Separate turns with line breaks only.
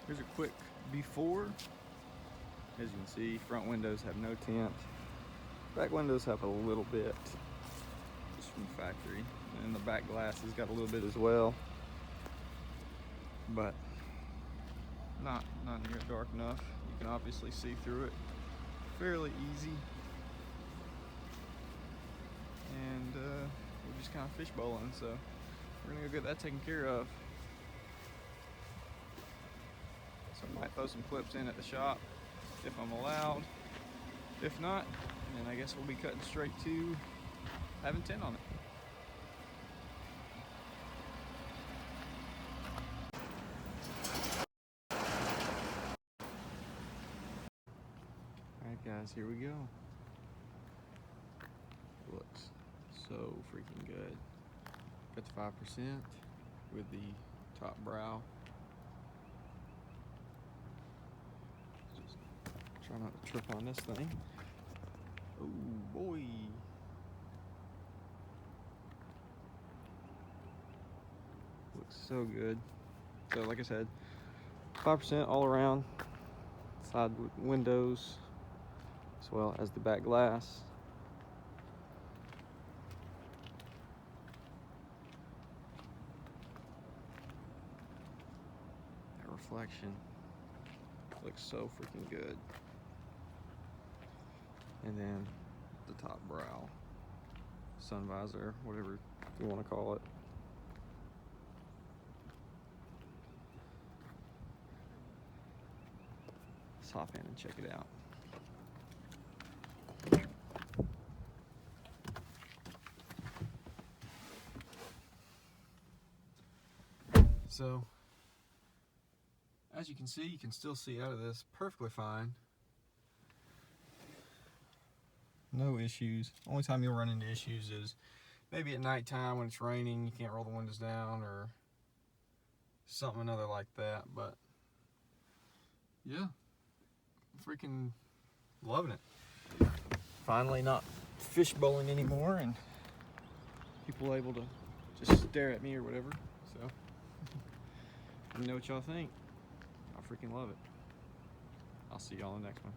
Here's a quick before. As you can see, front windows have no tint. Back windows have a little bit, just from the factory. And the back glass has got a little bit as well, but not near dark enough. You can obviously see through it fairly easy. And we're just kind of fishbowling, so we're gonna go get that taken care of. So I might throw some clips in at the shop if I'm allowed. If not, then I guess we'll be cutting straight to having tint on it. Alright guys, here we go. Looks so freaking good. Got the 5% with the top brow. Just try not to trip on this thing. Oh boy. Looks so good. So like I said, 5% all around, side windows, as well as the back glass. That reflection looks so freaking good. And then the top brow, sun visor, whatever you want to call it. Let's hop in and check it out. So, as you can see, you can still see out of this perfectly fine. No issues. Only time you'll run into issues is maybe at nighttime when it's raining, you can't roll the windows down or something another like that. But yeah, freaking loving it. Finally not fishbowling anymore and people able to just stare at me or whatever. So let me know what y'all think. I freaking love it. I'll see y'all in the next one.